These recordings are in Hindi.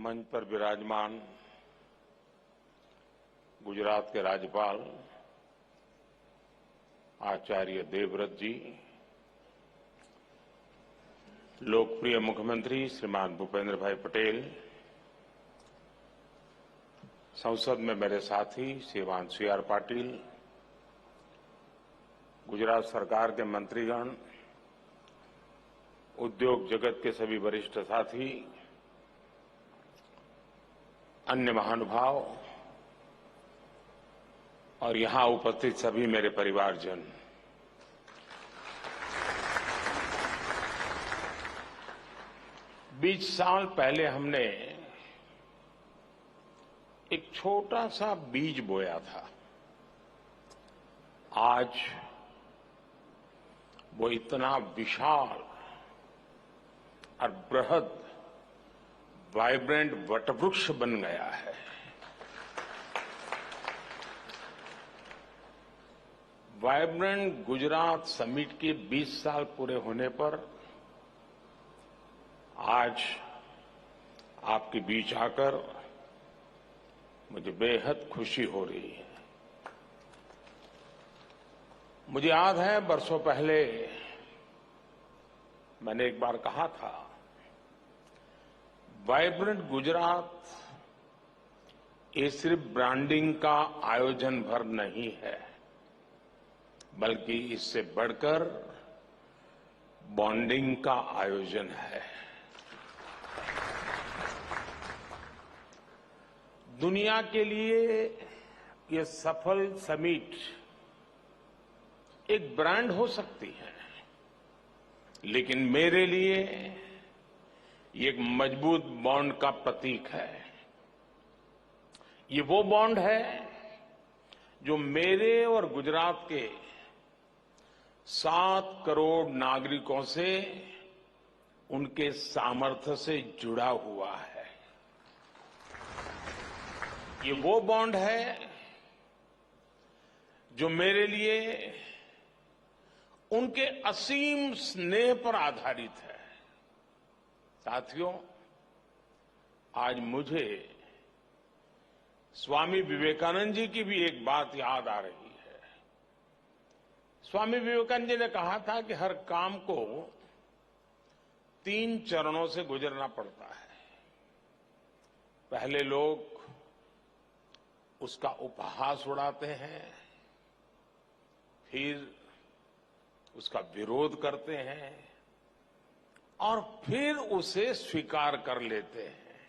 मंच पर विराजमान गुजरात के राज्यपाल आचार्य देवव्रत जी, लोकप्रिय मुख्यमंत्री श्रीमान भूपेंद्र भाई पटेल, संसद में मेरे साथी श्रीमान सी.आर. पाटिल, गुजरात सरकार के मंत्रीगण, उद्योग जगत के सभी वरिष्ठ साथी, अन्य महानुभाव और यहां उपस्थित सभी मेरे परिवारजन, 20 साल पहले हमने एक छोटा सा बीज बोया था। आज वो इतना विशाल और बृहद वाइब्रेंट वटवृक्ष बन गया है। वाइब्रेंट गुजरात समिट के 20 साल पूरे होने पर आज आपके बीच आकर मुझे बेहद खुशी हो रही है। मुझे याद है बरसों पहले मैंने एक बार कहा था, वाइब्रेंट गुजरात ये सिर्फ ब्रांडिंग का आयोजन भर नहीं है, बल्कि इससे बढ़कर बॉन्डिंग का आयोजन है। दुनिया के लिए ये सफल समिट एक ब्रांड हो सकती है, लेकिन मेरे लिए ये एक मजबूत बॉन्ड का प्रतीक है। ये वो बॉन्ड है जो मेरे और गुजरात के 7 करोड़ नागरिकों से, उनके सामर्थ्य से जुड़ा हुआ है। ये वो बॉन्ड है जो मेरे लिए उनके असीम स्नेह पर आधारित है। साथियों, आज मुझे स्वामी विवेकानंद जी की भी एक बात याद आ रही है। स्वामी विवेकानंद जी ने कहा था कि हर काम को 3 चरणों से गुजरना पड़ता है। पहले लोग उसका उपहास उड़ाते हैं, फिर उसका विरोध करते हैं और फिर उसे स्वीकार कर लेते हैं।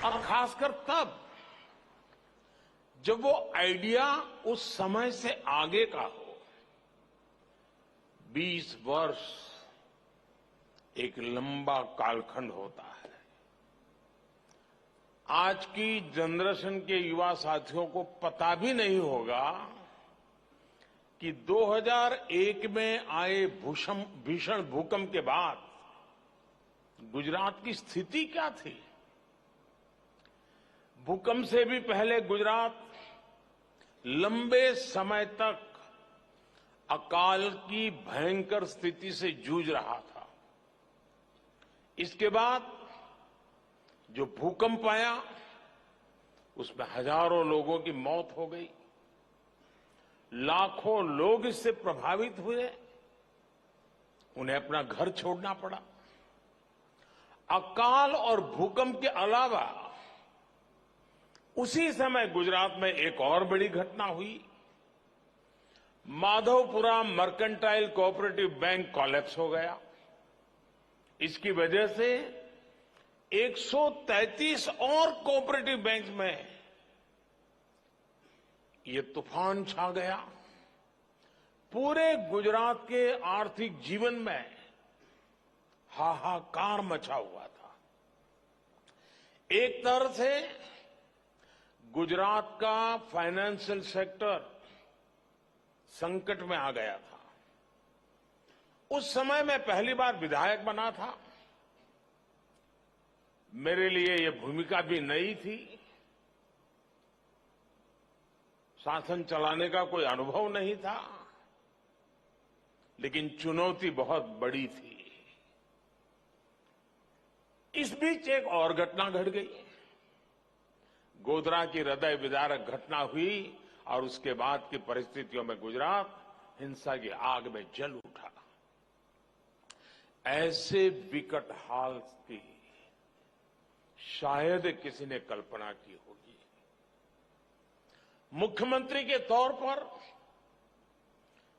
और खासकर तब जब वो आइडिया उस समय से आगे का हो। 20 वर्ष एक लंबा कालखंड होता है। आज की जनरेशन के युवा साथियों को पता भी नहीं होगा कि 2001 में आए भीषण भूकंप के बाद गुजरात की स्थिति क्या थी। भूकंप से भी पहले गुजरात लंबे समय तक अकाल की भयंकर स्थिति से जूझ रहा था। इसके बाद जो भूकंप आया, उसमें हजारों लोगों की मौत हो गई, लाखों लोग इससे प्रभावित हुए, उन्हें अपना घर छोड़ना पड़ा। अकाल और भूकंप के अलावा उसी समय गुजरात में एक और बड़ी घटना हुई। Madhavpura mercantile cooperative bank collapse हो गया। इसकी वजह से 133 और कोऑपरेटिव बैंक में ये तूफान छा गया। पूरे गुजरात के आर्थिक जीवन में हाहाकार मचा हुआ था। एक तरह से गुजरात का फाइनेंशियल सेक्टर संकट में आ गया था। उस समय मैं पहली बार विधायक बना था। मेरे लिए यह भूमिका भी नई थी। शासन चलाने का कोई अनुभव नहीं था, लेकिन चुनौती बहुत बड़ी थी। इस बीच एक और घटना घट गई। गोधरा की हृदय विदारक घटना हुई और उसके बाद की परिस्थितियों में गुजरात हिंसा की आग में जल उठा। ऐसे विकट हाल की शायद किसी ने कल्पना की होगी। मुख्यमंत्री के तौर पर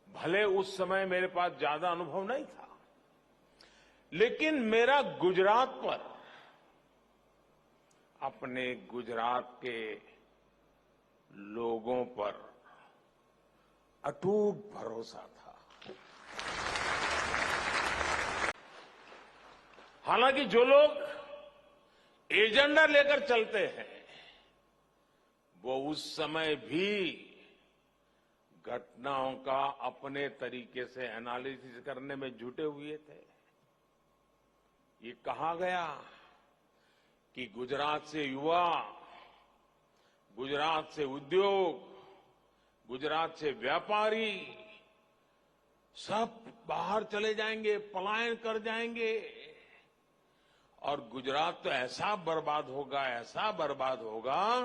भले उस समय मेरे पास ज्यादा अनुभव नहीं था, लेकिन मेरा गुजरात पर, अपने गुजरात के लोगों पर अटूट भरोसा था। हालांकि जो लोग एजेंडा लेकर चलते हैं वो उस समय भी घटनाओं का अपने तरीके से एनालिसिस करने में जुटे हुए थे। ये कहा गया कि गुजरात से युवा, गुजरात से उद्योग, गुजरात से व्यापारी सब बाहर चले जाएंगे, पलायन कर जाएंगे और गुजरात तो ऐसा बर्बाद होगा, ऐसा बर्बाद होगा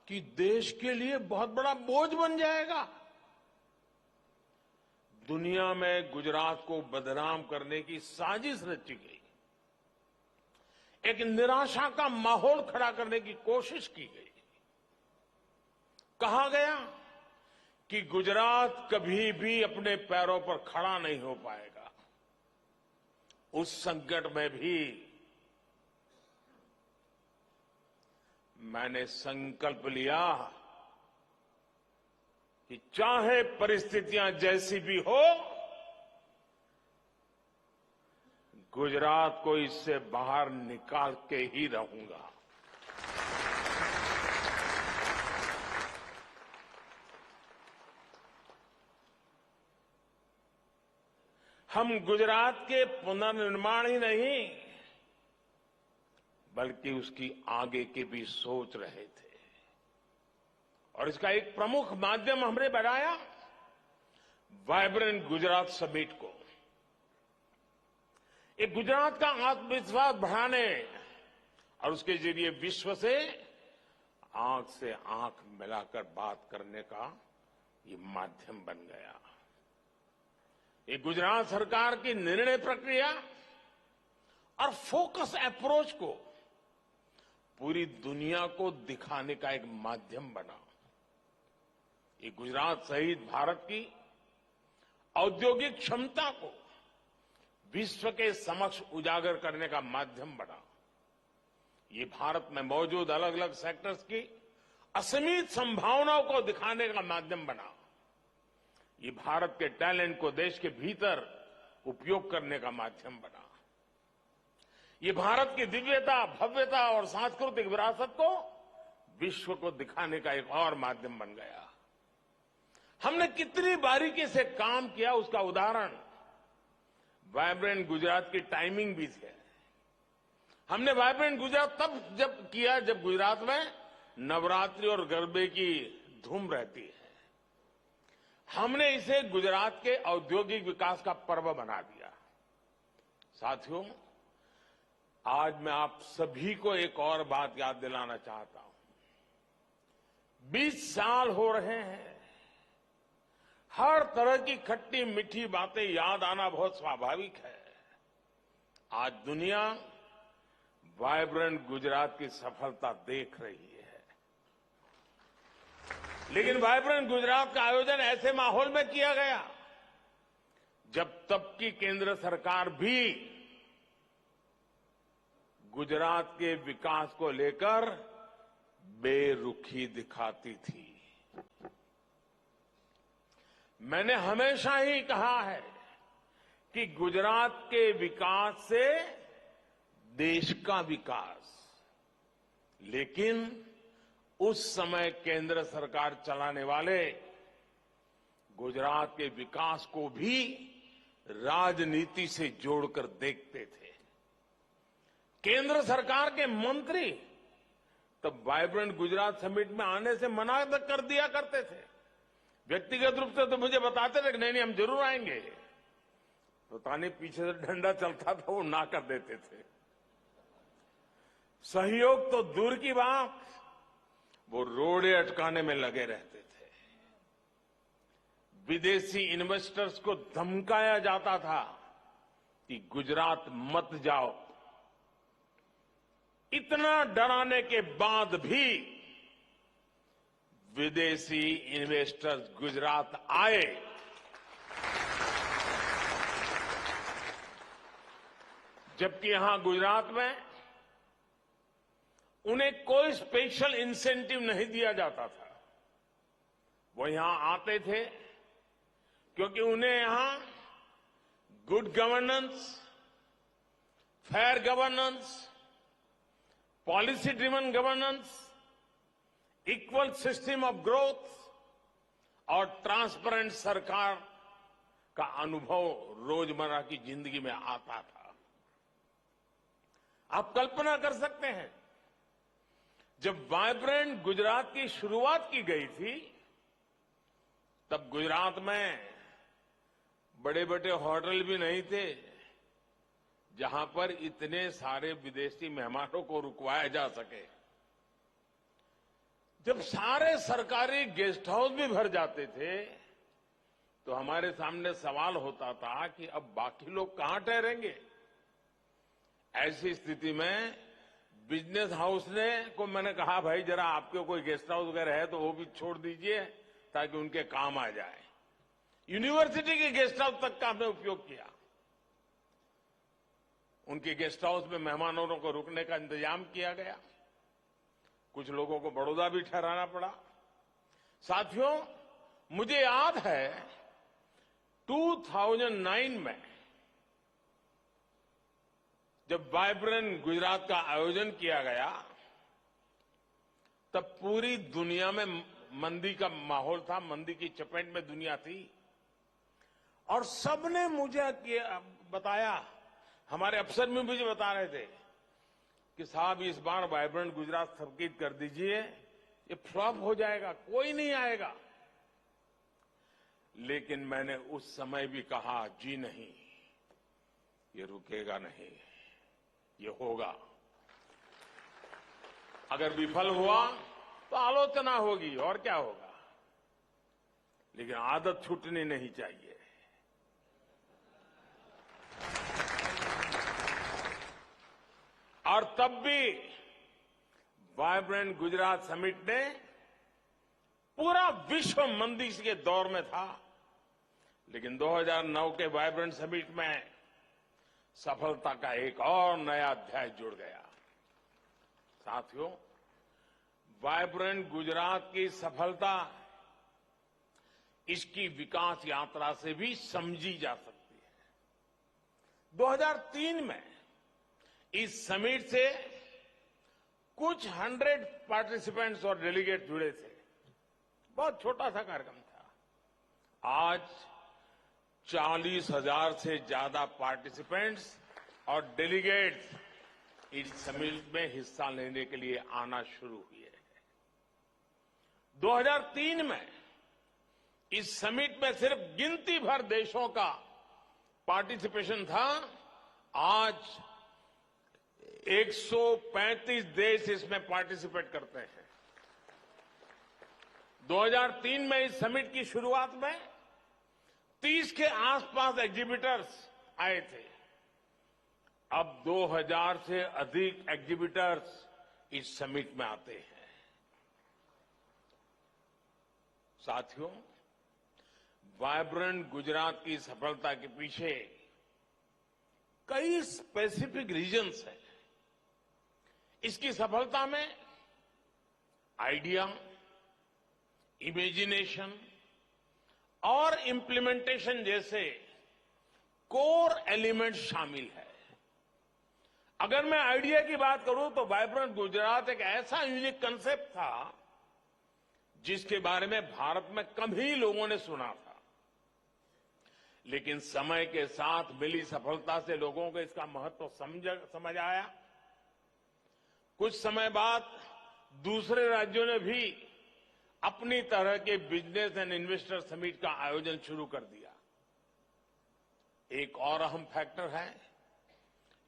कि देश के लिए बहुत बड़ा बोझ बन जाएगा। दुनिया में गुजरात को बदनाम करने की साजिश रची गई। एक निराशा का माहौल खड़ा करने की कोशिश की गई। कहा गया कि गुजरात कभी भी अपने पैरों पर खड़ा नहीं हो पाएगा। उस संकट में भी मैंने संकल्प लिया कि चाहे परिस्थितियां जैसी भी हो, गुजरात को इससे बाहर निकाल के ही रहूंगा। हम गुजरात के पुनर्निर्माण ही नहीं बल्कि उसकी आगे की भी सोच रहे थे और इसका एक प्रमुख माध्यम हमने बनाया वाइब्रेंट गुजरात समिट को। एक गुजरात का आत्मविश्वास बढ़ाने और उसके जरिए विश्व से आंख मिलाकर बात करने का ये माध्यम बन गया। ये गुजरात सरकार की निर्णय प्रक्रिया और फोकस अप्रोच को पूरी दुनिया को दिखाने का एक माध्यम बना। ये गुजरात सहित भारत की औद्योगिक क्षमता को विश्व के समक्ष उजागर करने का माध्यम बना। ये भारत में मौजूद अलग अलग सेक्टर्स की असीमित संभावनाओं को दिखाने का माध्यम बना। ये भारत के टैलेंट को देश के भीतर उपयोग करने का माध्यम बना। ये भारत की दिव्यता, भव्यता और सांस्कृतिक विरासत को विश्व को दिखाने का एक और माध्यम बन गया। हमने कितनी बारीकी से काम किया उसका उदाहरण वाइब्रेंट गुजरात की टाइमिंग भी है। हमने वाइब्रेंट गुजरात तब जब किया जब गुजरात में नवरात्रि और गरबे की धूम रहती है। हमने इसे गुजरात के औद्योगिक विकास का पर्व बना दिया। साथियों, आज मैं आप सभी को एक और बात याद दिलाना चाहता हूं। 20 साल हो रहे हैं। हर तरह की खट्टी मीठी बातें याद आना बहुत स्वाभाविक है। आज दुनिया वाइब्रेंट गुजरात की सफलता देख रही है, लेकिन वाइब्रेंट गुजरात का आयोजन ऐसे माहौल में किया गया जब तब की केंद्र सरकार भी गुजरात के विकास को लेकर बेरुखी दिखाती थी। मैंने हमेशा ही कहा है कि गुजरात के विकास से देश का विकास, लेकिन उस समय केंद्र सरकार चलाने वाले गुजरात के विकास को भी राजनीति से जोड़कर देखते थे। केंद्र सरकार के मंत्री तब वाइब्रेंट गुजरात समिट में आने से मना कर दिया करते थे। व्यक्तिगत रूप से तो मुझे बताते थे कि नहीं हम जरूर आएंगे। पता नहीं पीछे से डंडा चलता था, वो ना कर देते थे। सहयोग तो दूर की बात, वो रोड़े अटकाने में लगे रहते थे। विदेशी इन्वेस्टर्स को धमकाया जाता था कि गुजरात मत जाओ। इतना डराने के बाद भी विदेशी इन्वेस्टर्स गुजरात आए। जबकि यहां गुजरात में उन्हें कोई स्पेशल इंसेंटिव नहीं दिया जाता था। वो यहां आते थे क्योंकि उन्हें यहां good governance, fair governance, policy driven governance, equal system of growth और ट्रांसपेरेंट सरकार का अनुभव रोजमर्रा की जिंदगी में आता था। आप कल्पना कर सकते हैं, जब वाइब्रेंट गुजरात की शुरुआत की गई थी, तब गुजरात में बड़े बड़े होटल भी नहीं थे जहां पर इतने सारे विदेशी मेहमानों को रुकवाया जा सके। जब सारे सरकारी गेस्ट हाउस भी भर जाते थे तो हमारे सामने सवाल होता था कि अब बाकी लोग कहां ठहरेंगे। ऐसी स्थिति में बिजनेस हाउस को मैंने कहा, भाई जरा आपके कोई गेस्ट हाउस वगैरह है तो वो भी छोड़ दीजिए ताकि उनके काम आ जाए। यूनिवर्सिटी के गेस्ट हाउस तक का हमने उपयोग किया। उनके गेस्ट हाउस में मेहमानों को रुकने का इंतजाम किया गया। कुछ लोगों को बड़ौदा भी ठहराना पड़ा। साथियों, मुझे याद है 2009 में जब वाइब्रेंट गुजरात का आयोजन किया गया, तब पूरी दुनिया में मंदी का माहौल था, मंदी की चपेट में दुनिया थी। और सबने मुझे बताया, हमारे अफसर भी मुझे बता रहे थे कि साहब इस बार वाइब्रेंट गुजरात स्थगित कर दीजिए, ये फ्लॉप हो जाएगा, कोई नहीं आएगा। लेकिन मैंने उस समय भी कहा, जी नहीं, ये रुकेगा नहीं, ये होगा। अगर विफल हुआ तो आलोचना होगी और क्या होगा, लेकिन आदत छूटनी नहीं चाहिए। और तब भी वाइब्रेंट गुजरात समिट ने, पूरा विश्व मंदी के दौर में था, लेकिन 2009 के वाइब्रेंट समिट में सफलता का एक और नया अध्याय जुड़ गया। साथियों, वाइब्रेंट गुजरात की सफलता इसकी विकास यात्रा से भी समझी जा सकती है। 2003 में इस समिट से कुछ 100 पार्टिसिपेंट्स और डेलीगेट जुड़े थे। बहुत छोटा सा कार्यक्रम था। आज 40,000 से ज्यादा पार्टिसिपेंट्स और डेलीगेट्स इस समिट में हिस्सा लेने के लिए आना शुरू हुए हैं। 2003 में इस समिट में सिर्फ गिनती भर देशों का पार्टिसिपेशन था। आज 135 देश इसमें पार्टिसिपेट करते हैं। 2003 में इस समिट की शुरुआत में 30 के आसपास एग्जीबिटर्स आए थे। अब 2000 से अधिक एग्जीबिटर्स इस समिट में आते हैं। साथियों, वाइब्रेंट गुजरात की सफलता के पीछे कई स्पेसिफिक रीजन्स हैं। इसकी सफलता में आइडिया, इमेजिनेशन और इम्प्लीमेंटेशन जैसे कोर एलिमेंट शामिल है। अगर मैं आइडिया की बात करूं तो वाइब्रेंट गुजरात एक ऐसा यूनिक कंसेप्ट था जिसके बारे में भारत में कम ही लोगों ने सुना था, लेकिन समय के साथ मिली सफलता से लोगों को इसका महत्व समझ आया। कुछ समय बाद दूसरे राज्यों ने भी अपनी तरह के बिजनेस एंड इन्वेस्टर समिट का आयोजन शुरू कर दिया। एक और अहम फैक्टर है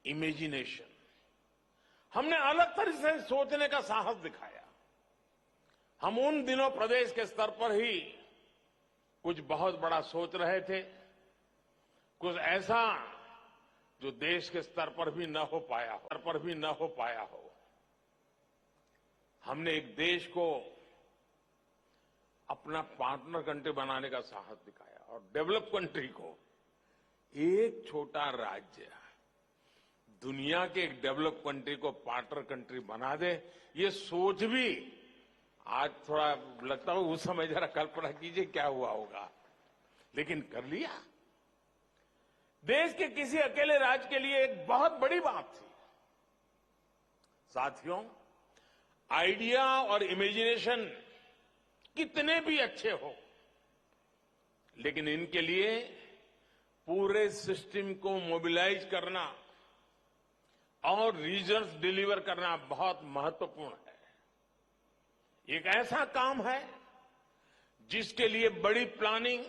इमेजिनेशन। हमने अलग तरह से सोचने का साहस दिखाया। हम उन दिनों प्रदेश के स्तर पर ही कुछ बहुत बड़ा सोच रहे थे, कुछ ऐसा जो देश के स्तर पर भी न हो पाया हो। हमने एक देश को अपना पार्टनर कंट्री बनाने का साहस दिखाया और डेवलप कंट्री को एक छोटा राज्य दुनिया के एक डेवलप कंट्री को पार्टनर कंट्री बना दे, ये सोच भी आज थोड़ा लगता है उस समय जरा कल्पना कीजिए क्या हुआ होगा, लेकिन कर लिया। देश के किसी अकेले राज्य के लिए एक बहुत बड़ी बात थी। साथियों, आइडिया और इमेजिनेशन कितने भी अच्छे हो, लेकिन इनके लिए पूरे सिस्टम को मोबिलाइज करना और रिजल्ट डिलीवर करना बहुत महत्वपूर्ण है। एक ऐसा काम है जिसके लिए बड़ी प्लानिंग,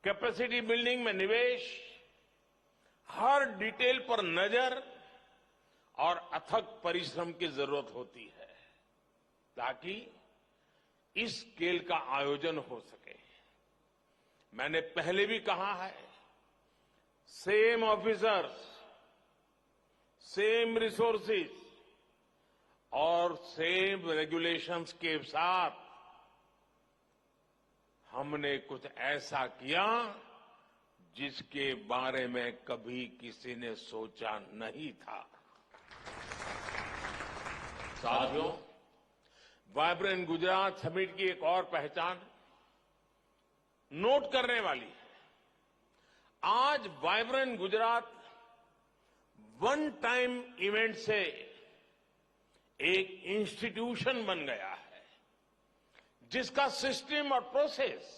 कैपेसिटी बिल्डिंग में निवेश, हर डिटेल पर नजर और अथक परिश्रम की जरूरत होती है ताकि इस स्केल का आयोजन हो सके। मैंने पहले भी कहा है, सेम ऑफिसर्स, सेम रिसोर्सेज और सेम रेगुलेशंस के साथ हमने कुछ ऐसा किया जिसके बारे में कभी किसी ने सोचा नहीं था। साथियों, वाइब्रेंट गुजरात समिट की एक और पहचान नोट करने वाली है। आज vibrant Gujarat one time event से एक इंस्टीट्यूशन बन गया है जिसका सिस्टम और प्रोसेस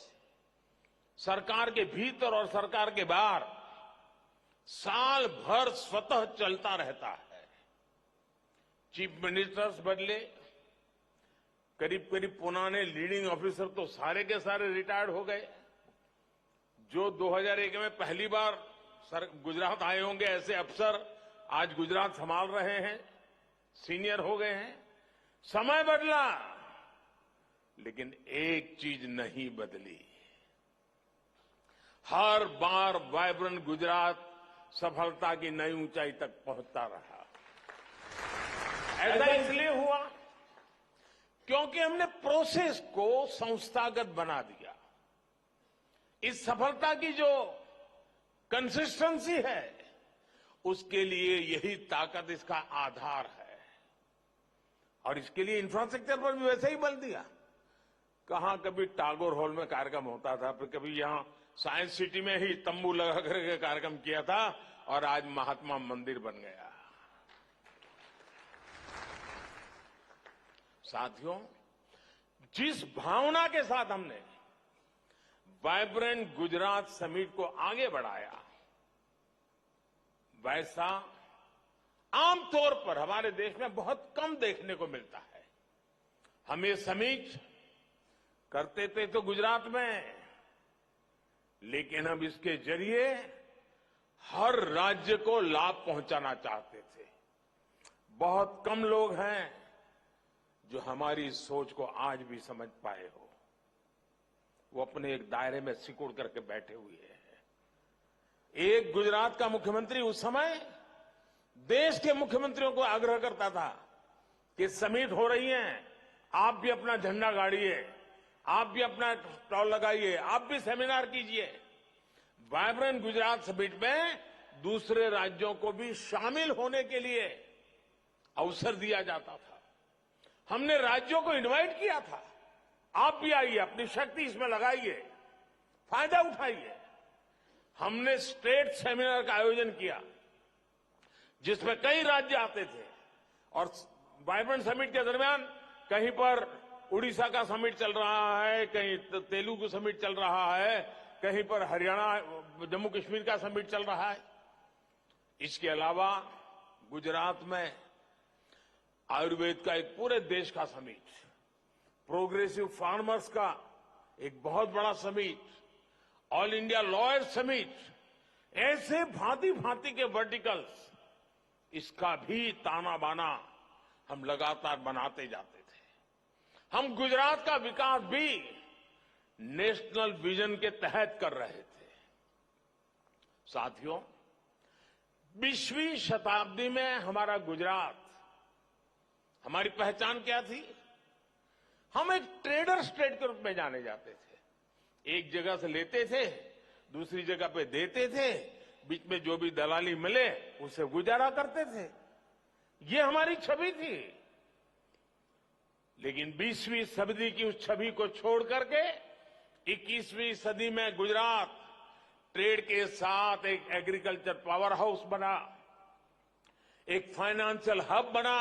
सरकार के भीतर और सरकार के बाहर साल भर स्वतः चलता रहता है। चीफ मिनिस्टर्स बदले, करीब करीब पुराने लीडिंग ऑफिसर तो सारे के सारे रिटायर्ड हो गए। जो 2001 में पहली बार गुजरात आए होंगे ऐसे अफसर आज गुजरात संभाल रहे हैं, सीनियर हो गए हैं। समय बदला, लेकिन एक चीज नहीं बदली। हर बार वाइब्रेंट गुजरात सफलता की नई ऊंचाई तक पहुंचता रहा। ऐसा इसलिए हुआ क्योंकि हमने प्रोसेस को संस्थागत बना दिया। इस सफलता की जो कंसिस्टेंसी है, उसके लिए यही ताकत इसका आधार है। और इसके लिए इंफ्रास्ट्रक्चर पर भी वैसे ही बल दिया। कहां कभी टागोर हॉल में कार्यक्रम होता था, फिर कभी यहां साइंस सिटी में ही तंबू लगा करके कार्यक्रम किया था, और आज महात्मा मंदिर बन गया। साथियों, जिस भावना के साथ हमने वाइब्रेंट गुजरात समिट को आगे बढ़ाया, वैसा आमतौर पर हमारे देश में बहुत कम देखने को मिलता है। हम ये समिट करते थे तो गुजरात में, लेकिन हम इसके जरिए हर राज्य को लाभ पहुंचाना चाहते थे। बहुत कम लोग हैं जो हमारी सोच को आज भी समझ पाए हो। वो अपने एक दायरे में सिकुड़ करके बैठे हुए हैं। एक गुजरात का मुख्यमंत्री उस समय देश के मुख्यमंत्रियों को आग्रह करता था कि समिट हो रही है, आप भी अपना झंडा गाड़िए, आप भी अपना स्टॉल लगाइए, आप भी सेमिनार कीजिए। वाइब्रेंट गुजरात समिट में दूसरे राज्यों को भी शामिल होने के लिए अवसर दिया जाता था। हमने राज्यों को इनवाइट किया था, आप भी आइए, अपनी शक्ति इसमें लगाइए, फायदा उठाइए। हमने स्टेट सेमिनार का आयोजन किया जिसमें कई राज्य आते थे, और वाइब्रेंट समिट के दरमियान कहीं पर उड़ीसा का समिट चल रहा है, कहीं तेलुगु समिट चल रहा है, कहीं पर हरियाणा जम्मू कश्मीर का समिट चल रहा है। इसके अलावा गुजरात में आयुर्वेद का एक पूरे देश का समिट, प्रोग्रेसिव फार्मर्स का एक बहुत बड़ा summit, all India lawyers summit, ऐसे भांति भांति के वर्टिकल्स इसका भी ताना बाना हम लगातार बनाते जाते थे। हम गुजरात का विकास भी नेशनल विजन के तहत कर रहे थे। साथियों, 20वीं शताब्दी में हमारा गुजरात, हमारी पहचान क्या थी? हम एक ट्रेडर स्टेट के रूप में जाने जाते थे। एक जगह से लेते थे, दूसरी जगह पे देते थे, बीच में जो भी दलाली मिले उसे गुजारा करते थे। ये हमारी छवि थी। लेकिन 20वीं सदी की उस छवि को छोड़ करके 21वीं सदी में गुजरात ट्रेड के साथ एक एग्रीकल्चर पावर हाउस बना, एक फाइनेंशियल हब बना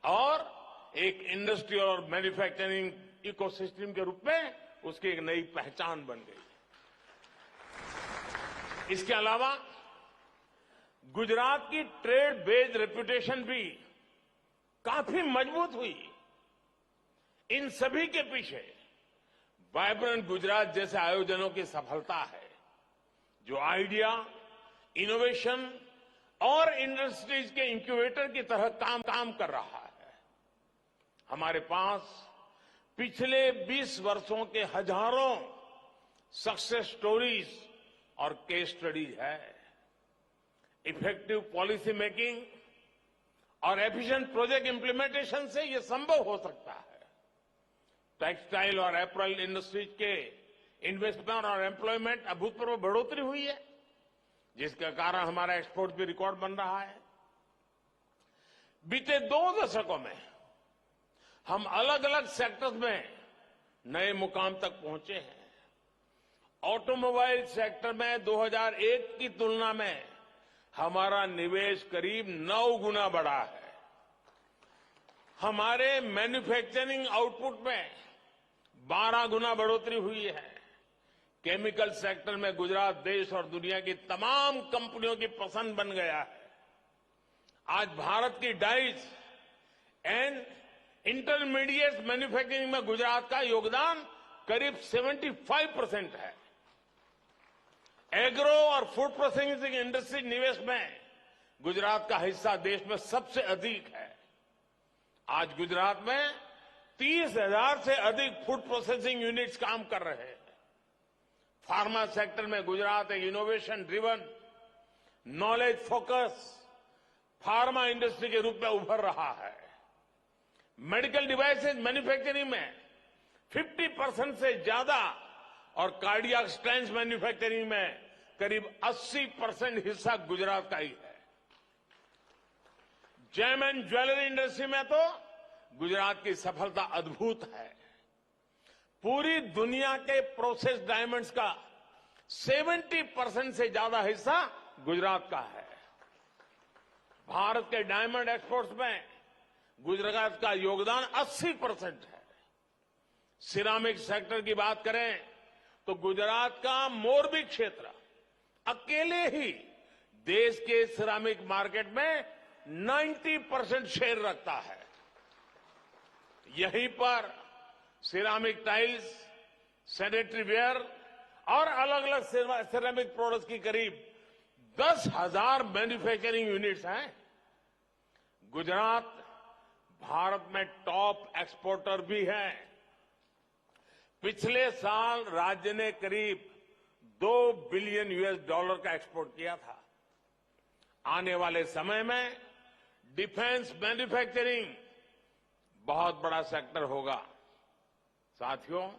और एक इंडस्ट्रियल और मैन्युफैक्चरिंग इकोसिस्टम के रूप में उसकी एक नई पहचान बन गई। इसके अलावा गुजरात की ट्रेड बेस्ड रेपुटेशन भी काफी मजबूत हुई। इन सभी के पीछे वाइब्रेंट गुजरात जैसे आयोजनों की सफलता है, जो आइडिया, इनोवेशन और इंडस्ट्रीज के इंक्यूबेटर की तरह काम कर रहा है। हमारे पास पिछले 20 वर्षों के हजारों सक्सेस स्टोरीज और केस स्टडीज है। इफेक्टिव पॉलिसी मेकिंग और एफिशिएंट प्रोजेक्ट इंप्लीमेंटेशन से यह संभव हो सकता है। टेक्सटाइल और एपरल इंडस्ट्रीज के इन्वेस्टमेंट और एम्प्लॉयमेंट अभूतपूर्व बढ़ोतरी हुई है, जिसके कारण हमारा एक्सपोर्ट भी रिकॉर्ड बन रहा है। बीते 2 दशकों में हम अलग अलग सेक्टर्स में नए मुकाम तक पहुंचे हैं। ऑटोमोबाइल सेक्टर में 2001 की तुलना में हमारा निवेश करीब 9 गुना बढ़ा है। हमारे मैन्युफैक्चरिंग आउटपुट में 12 गुना बढ़ोतरी हुई है। केमिकल सेक्टर में गुजरात देश और दुनिया की तमाम कंपनियों की पसंद बन गया है। आज भारत की डाइस एंड इंटरमीडिएट मैन्युफैक्चरिंग में गुजरात का योगदान करीब 75% है। एग्रो और फूड प्रोसेसिंग इंडस्ट्री निवेश में गुजरात का हिस्सा देश में सबसे अधिक है। आज गुजरात में 30,000 से अधिक फूड प्रोसेसिंग यूनिट्स काम कर रहे हैं। फार्मा सेक्टर में गुजरात एक innovation driven, knowledge focus pharma industry के रूप में उभर रहा है। मेडिकल डिवाइसेज मैन्युफैक्चरिंग में 50% से ज्यादा और कार्डियक स्टेंट्स मैन्युफैक्चरिंग में करीब 80% हिस्सा गुजरात का ही है। जेम एंड ज्वेलरी इंडस्ट्री में तो गुजरात की सफलता अद्भुत है। पूरी दुनिया के प्रोसेस डायमंड्स का 70% से ज्यादा हिस्सा गुजरात का है। भारत के डायमंड एक्सपोर्ट्स में गुजरात का योगदान 80% है। सिरामिक सेक्टर की बात करें तो गुजरात का मोरबी क्षेत्र अकेले ही देश के सिरामिक मार्केट में 90% शेयर रखता है। यहीं पर सिरामिक टाइल्स, सैनिटरी वेयर और अलग अलग सिरामिक प्रोडक्ट्स की करीब 10,000 मैन्युफैक्चरिंग यूनिट्स हैं। गुजरात भारत में टॉप एक्सपोर्टर भी है। पिछले साल राज्य ने करीब $2 बिलियन का एक्सपोर्ट किया था। आने वाले समय में डिफेंस मैन्युफैक्चरिंग बहुत बड़ा सेक्टर होगा। साथियों,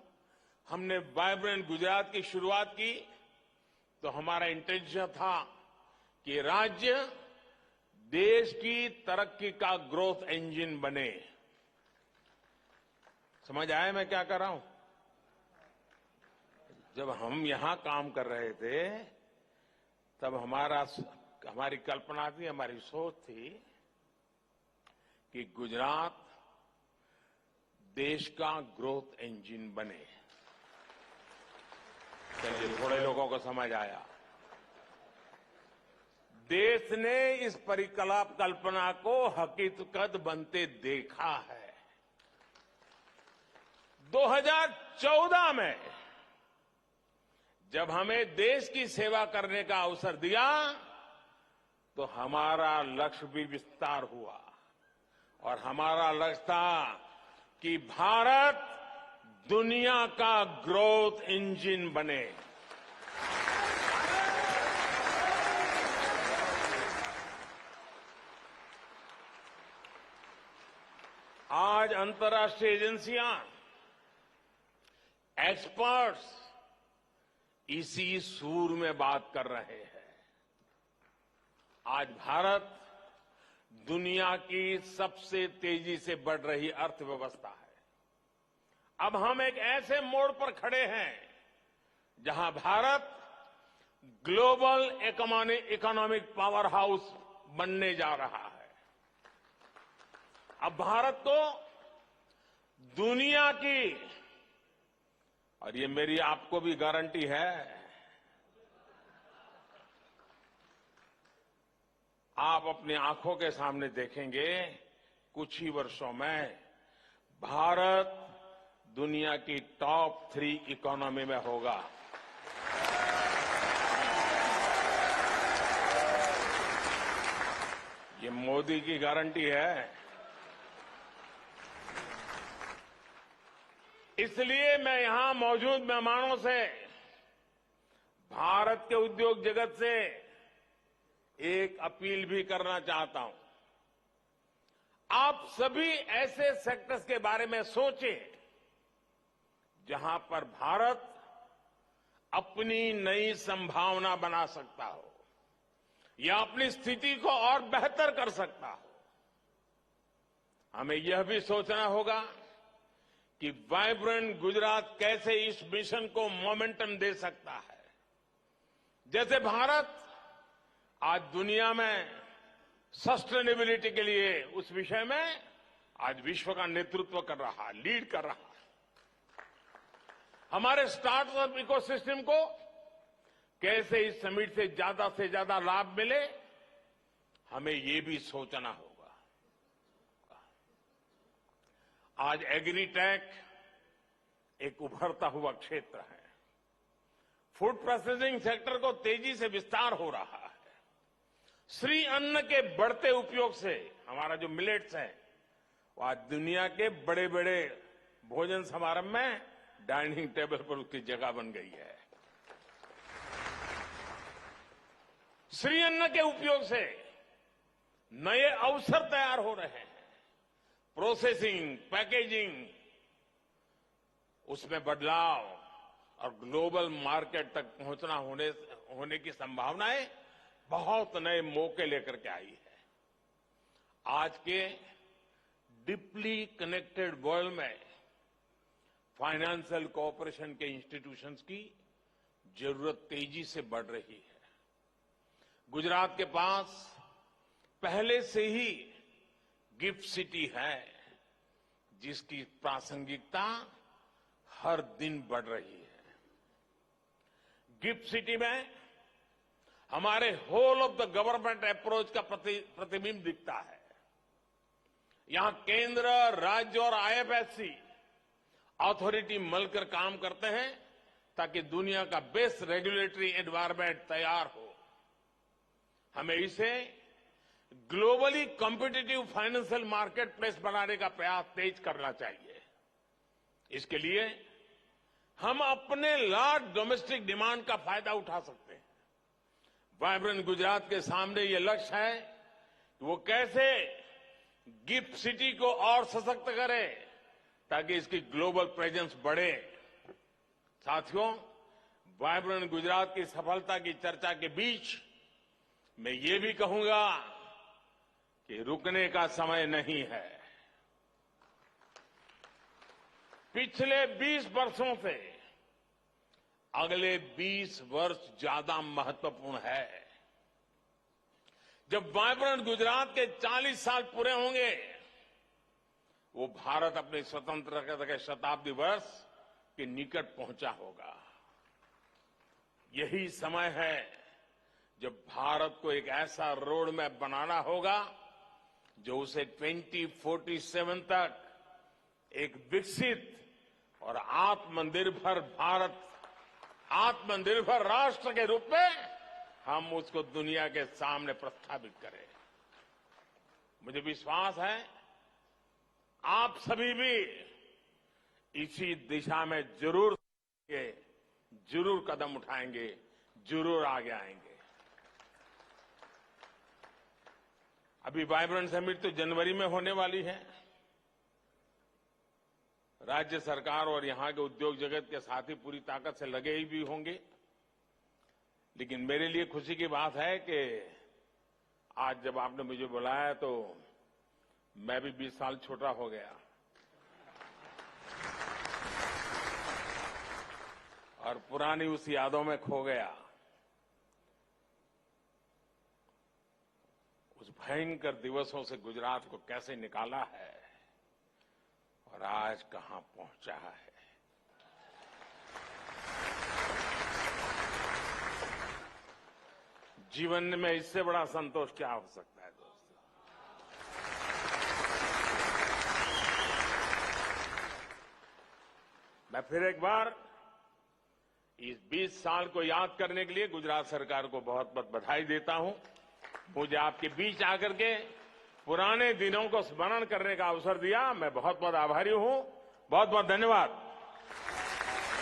हमने वाइब्रेंट गुजरात की शुरुआत की तो हमारा इंटेंशन था कि राज्य देश की तरक्की का ग्रोथ इंजन बने। समझ आया मैं क्या कर रहा हूं? जब हम यहां काम कर रहे थे तब हमारी कल्पना थी, हमारी सोच थी कि गुजरात देश का ग्रोथ इंजन बने। चलिए, थोड़े लोगों को समझ आया। देश ने इस परिकल्पना को हकीकत बनते देखा है। 2014 में जब हमें देश की सेवा करने का अवसर दिया तो हमारा लक्ष्य भी विस्तार हुआ और हमारा लक्ष्य था कि भारत दुनिया का ग्रोथ इंजन बने। आज अंतर्राष्ट्रीय एजेंसियां, एक्सपर्ट्स इसी सूर में बात कर रहे हैं। आज भारत दुनिया की सबसे तेजी से बढ़ रही अर्थव्यवस्था है। अब हम एक ऐसे मोड़ पर खड़े हैं जहां Bharat global economic power house बनने जा रहा है। अब भारत को दुनिया की, और ये मेरी आपको भी गारंटी है, आप अपनी आंखों के सामने देखेंगे कुछ ही वर्षों में भारत दुनिया की टॉप 3 इकोनॉमी में होगा। ये मोदी की गारंटी है। इसलिए मैं यहां मौजूद मेहमानों से, भारत के उद्योग जगत से एक अपील भी करना चाहता हूं। आप सभी ऐसे सेक्टर्स के बारे में सोचें जहां पर भारत अपनी नई संभावना बना सकता हो या अपनी स्थिति को और बेहतर कर सकता हो। हमें यह भी सोचना होगा कि वाइब्रेंट गुजरात कैसे इस मिशन को मोमेंटम दे सकता है। जैसे भारत आज दुनिया में सस्टेनेबिलिटी के लिए उस विषय में आज विश्व का नेतृत्व कर रहा है, लीड कर रहा है। हमारे स्टार्टअप इकोसिस्टम को कैसे इस समिट से ज्यादा लाभ मिले, हमें ये भी सोचना होगा। आज एग्रीटेक एक उभरता हुआ क्षेत्र है। फूड प्रोसेसिंग सेक्टर को तेजी से विस्तार हो रहा है। श्री अन्न के बढ़ते उपयोग से हमारा जो मिलेट्स है वो आज दुनिया के बड़े बड़े भोजन समारंभ में डाइनिंग टेबल पर उसकी जगह बन गई है। श्री अन्न के उपयोग से नए अवसर तैयार हो रहे हैं। प्रोसेसिंग, पैकेजिंग, उसमें बदलाव और ग्लोबल मार्केट तक पहुंचना होने की संभावनाएं बहुत नए मौके लेकर के आई है। आज के डीपली कनेक्टेड वर्ल्ड में फाइनेंशियल कोऑपरेशन के इंस्टीट्यूशंस की जरूरत तेजी से बढ़ रही है। गुजरात के पास पहले से ही गिफ्ट सिटी है, जिसकी प्रासंगिकता हर दिन बढ़ रही है। गिफ्ट सिटी में हमारे whole of the government approach का प्रतिबिंब दिखता है। यहां केंद्र, राज्य और आईएफएससी अथॉरिटी मिलकर काम करते हैं ताकि दुनिया का बेस्ट रेगुलेटरी एनवायरनमेंट तैयार हो। हमें इसे globally competitive financial market place बनाने का प्रयास तेज करना चाहिए। इसके लिए हम अपने लार्ज डोमेस्टिक डिमांड का फायदा उठा सकते हैं। वाइब्रेंट गुजरात के सामने ये लक्ष्य है कि वो कैसे गिफ्ट सिटी को और सशक्त करे ताकि इसकी ग्लोबल प्रेजेंस बढ़े। साथियों, वाइब्रेंट गुजरात की सफलता की चर्चा के बीच मैं ये भी कहूंगा कि रुकने का समय नहीं है। पिछले 20 वर्षों से अगले 20 वर्ष ज्यादा महत्वपूर्ण है। जब वाइब्रेंट गुजरात के 40 साल पूरे होंगे, वो भारत अपने स्वतंत्रता के शताब्दी वर्ष के निकट पहुंचा होगा। यही समय है जब भारत को एक ऐसा रोड मैप बनाना होगा जो उसे 2047 तक एक विकसित और आत्मनिर्भर राष्ट्र के रूप में हम उसको दुनिया के सामने प्रस्थापित करें। मुझे विश्वास है आप सभी भी इसी दिशा में जरूर कदम उठाएंगे, जरूर आगे आएंगे। अभी वाइब्रेंट समिट तो जनवरी में होने वाली है। राज्य सरकार और यहां के उद्योग जगत के साथी पूरी ताकत से लगे ही भी होंगे, लेकिन मेरे लिए खुशी की बात है कि आज जब आपने मुझे बुलाया तो मैं भी 20 साल छोटा हो गया और पुरानी उस यादों में खो गया। उस भयंकर दिवसों से गुजरात को कैसे निकाला है और आज कहां पहुंचा है। जीवन में इससे बड़ा संतोष क्या हो सकता है दोस्तों। मैं फिर एक बार इस 20 साल को याद करने के लिए गुजरात सरकार को बहुत बहुत बधाई देता हूं। मुझे आपके बीच आकर के पुराने दिनों को स्मरण करने का अवसर दिया, मैं बहुत बहुत आभारी हूं। बहुत बहुत धन्यवाद।